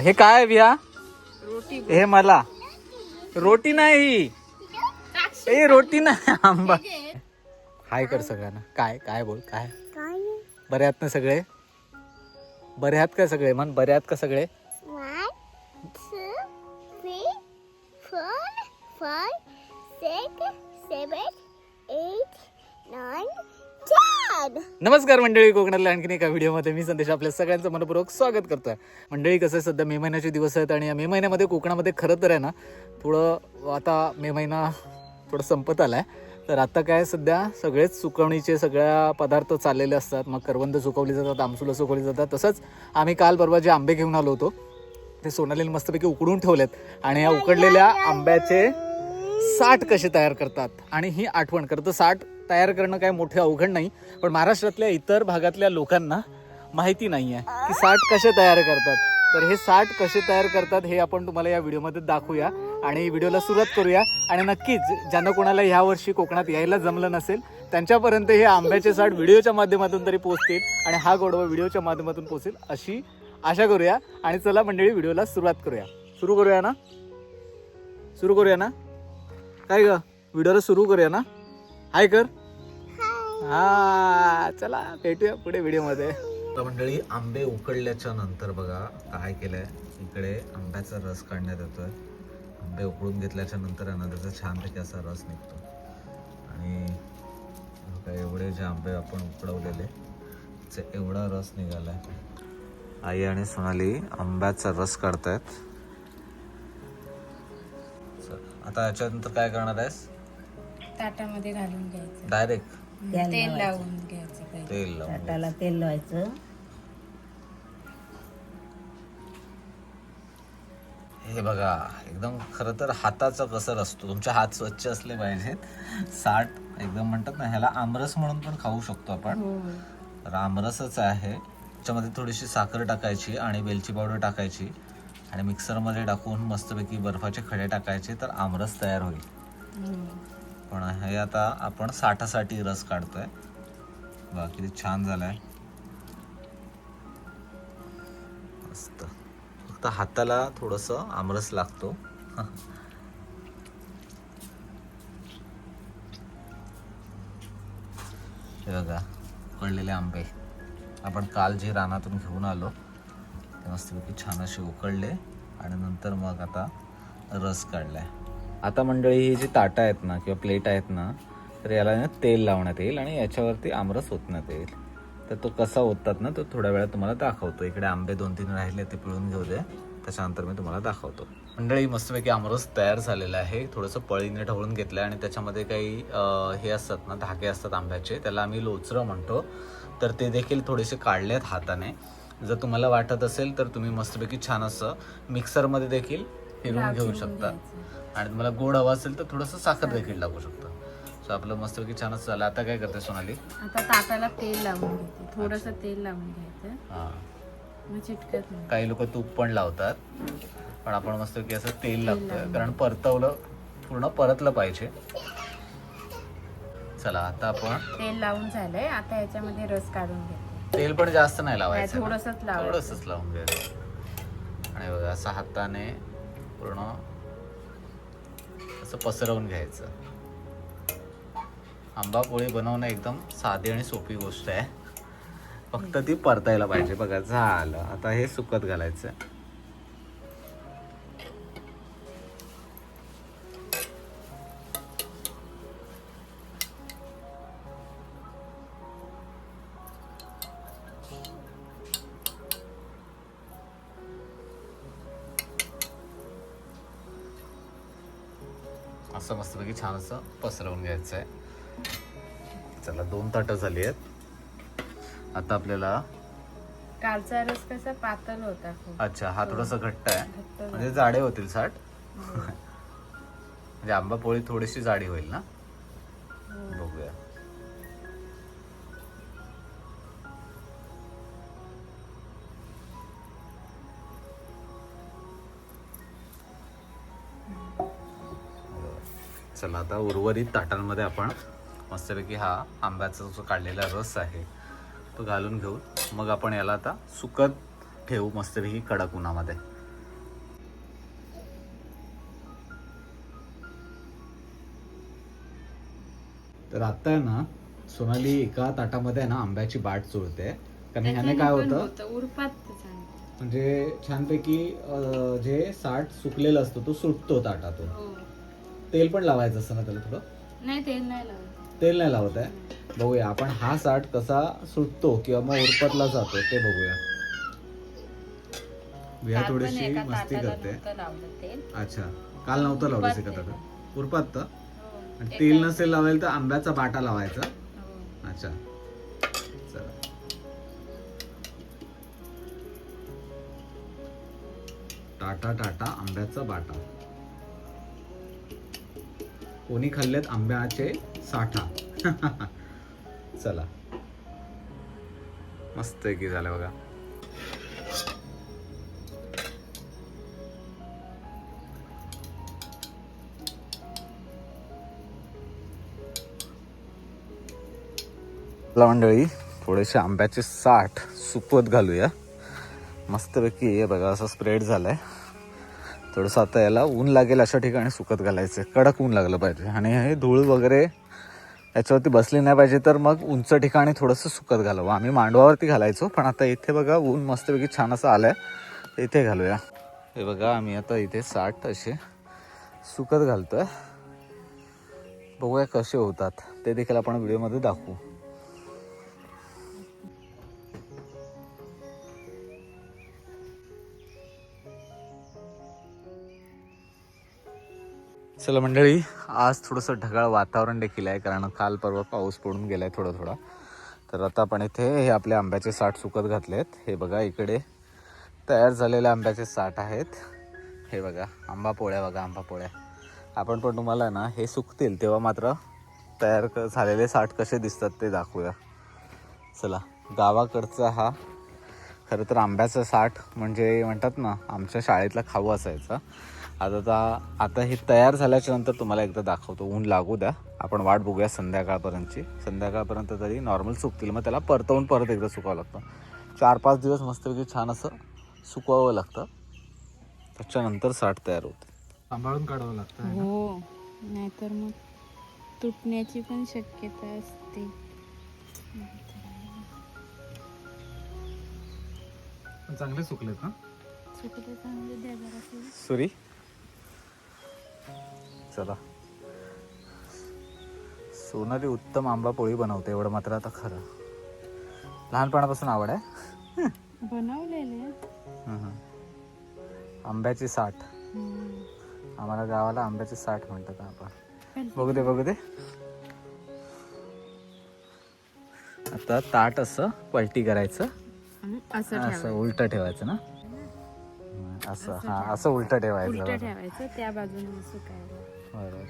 हे काय विया? हे मला रोटी नाही, ए रोटी नाही, आंबा. हाय कर सगळ्यांना. काय काय बोल, काय बरे आहात ना सगळे? बरे आहात का सगळे? मन बरे आहात का सगळे? 1 2 3 4 5 6 7 8 9 10. नमस्कार मंडळी, कोकणातल्या आणखीन एका व्हिडिओमध्ये मी संदेश आपल्या सगळ्यांचं मनपूर्वक स्वागत करतोय. मंडळी, कसं आहे, सध्या मे महिन्याचे दिवस आहेत आणि या मे महिन्यामध्ये कोकणामध्ये खरं तर आहे ना, थोडं आता मे महिना थोडं संपत आलाय. तर आता काय सध्या सगळेच सुकवणीचे सगळ्या पदार्थ चाललेले असतात. मग करवंद सुकवली जातात, आमसुलं सुकवली जातात. तसंच आम्ही काल परवा जे आंबे घेऊन आलो होतो ते सोनालीने मस्तपैकी उकडून ठेवलेत आणि या उकडलेल्या आंब्याचे साठ कसे तयार करतात आणि ही आठवण करतं. साठ तयार करणं काय मोठे अवघड नाही, पण महाराष्ट्रातल्या इतर भागातल्या लोकांना माहिती नाही आहे की साठ कसे तयार करतात. तर हे साठ कसे तयार करतात हे आपण तुम्हाला या व्हिडिओमध्ये दाखवूया आणि व्हिडिओला सुरुवात करूया. आणि नक्कीच ज्यांना कोणाला ह्या वर्षी कोकणात यायला जमलं नसेल त्यांच्यापर्यंत हे आंब्याचे साठ व्हिडिओच्या माध्यमातून तरी पोहोचतील आणि हा गोडवा व्हिडिओच्या माध्यमातून पोहोचेल अशी आशा करूया. आणि चला मंडळी, व्हिडिओला सुरुवात करूया. सुरू करूया ना? काय ग, व्हिडिओला सुरू करूया ना? हाय कर. हा, चला भेटूया पुढे व्हिडिओमध्ये. तर मंडळी, आंबे उकडल्याच्या नंतर बघा काय केलंय. इकडे आंब्याचा रस काढण्यात येतोय. आंबे उकडून घेतल्याच्या नंतर आहे ना, त्याचा छानपैकी असा रस निघतो. आणि एवढे जे आंबे आपण उकडवलेले ते एवढा रस निघालाय. आई आणि सोनाली आंब्याचा रस काढतायत. आता याच्यानंतर काय करणार आहेस? ताटामध्ये घालून घ्यायचं, डायरेक्ट तेल लावून घ्यायचं. पहिले तेल लावून ताटाला तेल लावायचं. हे बघा, एकदम खरं तर हाताचा कसर असतो. तुमचे हात स्वच्छ असले पाहिजेत. साठ एकदम म्हणतात ना, ह्याला आमरस म्हणून पण खाऊ शकतो आपण. तर आमरसच आहे. त्याच्यामध्ये थोडीशी साखर टाकायची आणि वेलची पावडर टाकायची आणि मिक्सरमध्ये टाकून मस्तपैकी बर्फाचे खडे टाकायचे, तर आमरस तयार होईल. पण हे आता आपण साठासाठी रस काढतोय. बघा किती छान झालाय, मस्त. फक्त हाताला थोडंसं आमरस लागतो. हे बघा, उकडलेले आंबे आपण काल जे रानातून घेऊन आलो ते मस्तपैकी छान असे उकडले आणि नंतर मग आता रस काढलाय. आता मंडळी, ही जी ताटं आहेत ना किंवा प्लेट आहेत ना, तर याला ना तेल लावण्यात येईल आणि याच्यावरती आमरस ओतण्यात येईल. तर तो कसा ओततात ना, तो थोड्या वेळात तुम्हाला दाखवतो. इकडे आंबे 2-3 राहिले, ते पिळून घेऊ दे, त्याच्यानंतर मी तुम्हाला दाखवतो. मंडळी, मस्तपैकी आमरस तयार झालेला आहे. थोडंसं पळीने ढवळून घेतलं आहे आणि त्याच्यामध्ये काही हे असतात ना, धागे असतात आंब्याचे, त्याला आम्ही लोचरं म्हणतो. तर ते देखील थोडेसे काढलेत हाताने. जर तुम्हाला वाटत असेल तर तुम्ही मस्तपैकी छान असं मिक्सरमध्ये देखील फिरवून घेऊ शकता. आणि तुम्हाला गोड हवा असेल तर थोडंसं साखर देखील टाकू शकता. सो आपलं मस्तपैकी छानच झालं. आता काय करते सोनाली? आता ताटाला तेल लावून घ्यायचं, थोडंसं तेल लावून घ्यायचं. हां, मग चिटकत नाही. काही लोक तूप पण लावतात, पण आपण मस्तपैकी असं तेल लावतोय कारण परतवलं पूर्ण परतलं पाहिजे. चला, आता आपण तेल लावून झालंय. आता याच्यामध्ये रस काढून घ्यायचं. तेल पण जास्त नाही लावायचं, थोडंसंच लावायचं. थोडंसंच लावून घ्यायचं. आणि बघा, असं हाताने पूर्ण असं पसरवून घ्यायचं. आंबा पोळी बनवणं एकदम साधी आणि सोपी गोष्ट आहे, फक्त ती परतायला पाहिजे. बघा, झालं. आता हे सुकत घालायचं. असं मस्तपैकी छान असं पसरवून घ्यायचं आहे. चला, 2 ताटं झाली आहेत. आता आपल्याला कालचा रस कसा पातळ होता खूप. अच्छा, हा थोडासा घट्ट आहे, घट्ट म्हणजे जाडे होतील साठ. म्हणजे आंबा पोळी थोडीशी जाडी होईल ना. बघूया. चला, आता उर्वरित ताटांमध्ये आपण मस्तपैकी हा आंब्याचा जो काढलेला रस आहे तो घालून घेऊ. मग आपण याला आता सुकत ठेवू मस्तपैकी कडक उन्हामध्ये. तर आता आहे ना सोनाली एका ताटामध्ये आहे ना आंब्याची बाट चोळते. कारण ह्याने काय होतं उरपात म्हणजे छानपैकी जे साठ सुकलेलं असतं तो सुटतो ताटातून. तेल पण लावायचं असतं ना त्याला थोडं? नाही तेल नाही लावत. तेल नाही लावत आहे. बघूया आपण हा साठ कसा सुटतो किंवा मग उरपतला जातो ते बघूया. विहा थोडीशी मस्ती करते. अच्छा, काल नव्हतं लावलं एका ताटात उरपात तर. आणि तेल नसेल लावायला तर आंब्याचा बाटा लावायचा. अच्छा चला. टाटा टाटा आंब्याचा बाटा. कोणी खाल्लेत आंब्याचे साठा. चला मस्त की झालं बघा. मंडळी थोडेसे आंब्याचे साठ सुकवत घालूया मस्तपैकी. हे बघा असं स्प्रेड झालाय. थोडंसं आता याला ऊन लागेल अशा ठिकाणी सुकत घालायचं. कडक ऊन लागलं पाहिजे आणि हे धूळ वगैरे याच्यावरती बसली नाही पाहिजे. तर मग उंच ठिकाणी थोडंसं सुकत घालावं. आम्ही मांडवावरती घालायचो पण आता इथे बघा ऊन मस्तपैकी छान असं आलंय. इथे घालूया. हे बघा आम्ही आता इथे साठ असे सुकत घालतोय. बघूया कसे होतात ते देखील आपण व्हिडिओमध्ये दाखवू. चला मंडळी, आज थोडंसं ढगाळ वातावरण देखील आहे कारण काल परवा पाऊस पडून गेलाय थोडा थोडा. तर आता आपण इथे हे आपले आंब्याचे साठ सुकत घातलेत. हे बघा इकडे तयार झालेले आंब्याचे साठ आहेत. हे बघा आंबा पोळ्या बघा आंबा पोळ्या. आपण पण तुम्हाला ना हे सुकतील तेव्हा मात्र तयार झालेले साठ कसे दिसतात ते दाखवूया. चला, गावाकडचा हा खरं तर आंब्याचा साठ म्हणजे म्हणतात ना आमच्या शाळेतला खाऊ असायचा. आता हे तयार झाल्याच्या नंतर तुम्हाला एकदा दाखवतो. ऊन लागू द्या, आपण वाट बघूया संध्याकाळपर्यंतची. संध्याकाळपर्यंत तरी नॉर्मल सुकतील. मग त्याला परतवून परत एकदा सुकावं लागतं. 4-5 दिवस मस्तपैकी छान असं सुकवावं लागतं. त्याच्यानंतर साठ तयार होते. सांभाळून काढावं लागतं. हो, नाहीतर मग तुटण्याची पण शक्यता असते. चांगले सुकलेत ना? सुकले चांगले द्या जरा सुरी. चला, सोनाली उत्तम आंबा पोळी बनवते एवढं मात्र आता खरं. लहानपणापासून आवड आहे. बनवलेले आंब्याची साठ. आम्हाला गावाला आंब्याची साठ म्हणतात. आपण बघू दे. आता ताट असं पलटी करायचं, असं उलट ठेवायचं ना. असं हा असं उलट ठेवायचं. त्या बाजूने सुकायला. बरोबर.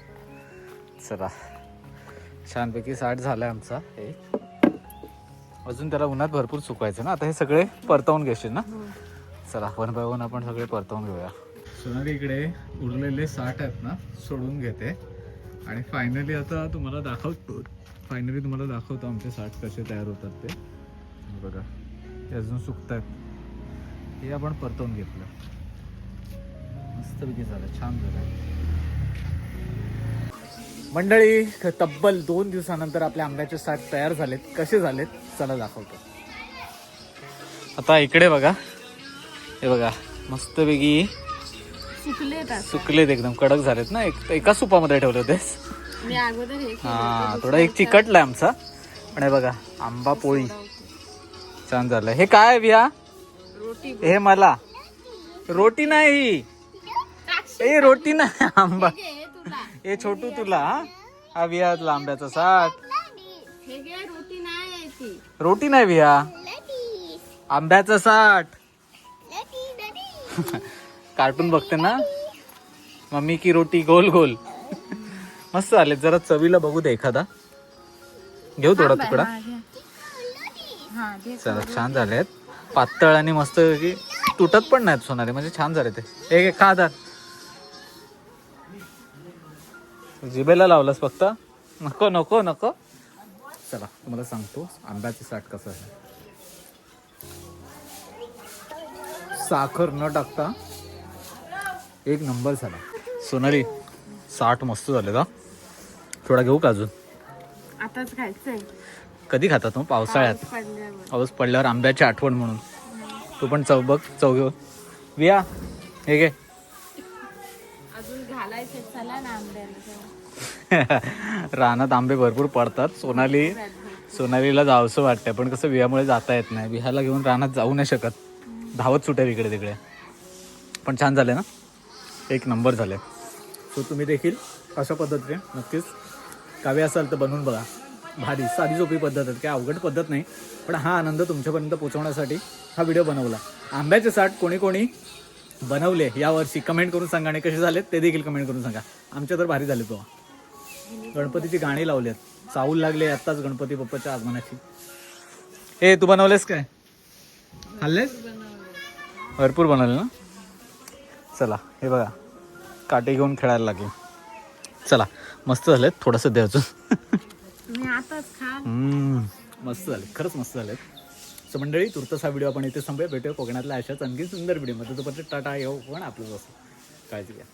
चला, छानपैकी साठ झालाय आमचा. हे अजून त्याला उन्हात भरपूर सुकवायचं ना. आता हे सगळे परतवून घेशील ना. चला, 1 बाय 1 आपण सगळे परतवून घेऊया. सोनाली इकडे उरलेले साठ आहेत ना सोडून घेते आणि फायनली तुम्हाला दाखवतो आमचे साठ कसे तयार होतात ते. बघा हे अजून सुकतात. हे आपण परतवून घेतलं. मस्तपैकी झालं, छान झालं. मंडळी तब्बल 2 दिवसानंतर आपल्या आंब्याचे साठ तयार झालेत. कसे झालेत चला दाखवतो. आता इकडे बघा, हे बघा मस्तपैकी सुकलेत, एकदम कडक झालेत ना. एका सुपामध्ये ठेवले होतेस. मी अगोदर हा, थोडा एक चिकटलाय आमचा. पण हे बघा आंबा पोळी छान झालंय. हे काय विहा? हे मला रोटी नाही, ए रोटी नाही, आंबा. हे छोटू तुला. हा विहातला आंब्याचा साठ. रोटी नाही विहा, आंब्याचा साठ. कार्टून बघते ना मम्मी की रोटी गोल गोल. मस्त झाले. जरा चवीला बघू दे एखादा. घेऊ थोडा तुकडा. चला, छान झालेत. पातळ आणि मस्त की तुटत पण नाहीत सोनाली. म्हणजे छान झाले ते. एक खा दात. जिभेला लावलंस फक्त. नको नको नको. चला तुम्हाला सांगतो आंब्याचे साठ कसं आहे. साखर न टाकता एक नंबर झाला. सोनाली साठ मस्त झाले का? थोडा घेऊ का अजून? आताच खायचंय कधी खातात मग? पावसाळ्यात. पडल्यावर. पाऊस पडल्यावर आंब्याची आठवण म्हणून. तू पण चव बघ, चव घेऊ. विया हे घे. अजून घालायचे चला ना आंब्याला. रानात आंबे भरपूर पडतात. सोनालीला जावंसं वाटतंय, पण कसं वियामुळे जाता येत नाही. विहाला घेऊन रानात जाऊ नाही शकत, धावत सुटेल इकडे तिकडे. पण छान झाले ना, एक नंबर झाले. सो तुम्ही देखील अशा पद्धतीने नक्कीच कावे असाल तर बनवून बघा. भारी साधी सोपी पद्धत आहे, काय अवघड पद्धत नाही. पण हा आनंद तुमच्यापर्यंत पोहोचवण्यासाठी हा व्हिडिओ बनवला. आंब्याचे साठ कोणी कोणी बनवले यावर्षी कमेंट करून सांगा, आणि कसे झालेत ते देखील कमेंट करून सांगा. आमच्या तर भारी झाले. तो गणपतीची गाणी लावली आहेत, चावल लागले आत्ताच गणपती बाप्पाच्या आगमनाची. ए तू बनवलेस काय? खाल्लेस? भरपूर बनवले ना. चला हे बघा, काटे घेऊन खेळायला लागले. चला मस्त झालेत, थोडंसं द्यायचं. तुम्ही आताच खा. मस्त झाले, खरंच मस्त झालेत. सो मंडळी, तुर्तास हा व्हिडिओ आपण इथे संपूया. भेटूया कोकणातल्या अशाच आणखी सुंदर व्हिडिओमध्ये. तोपर्यंत टाटा, येऊ पण आपलं असं काळजी घ्या.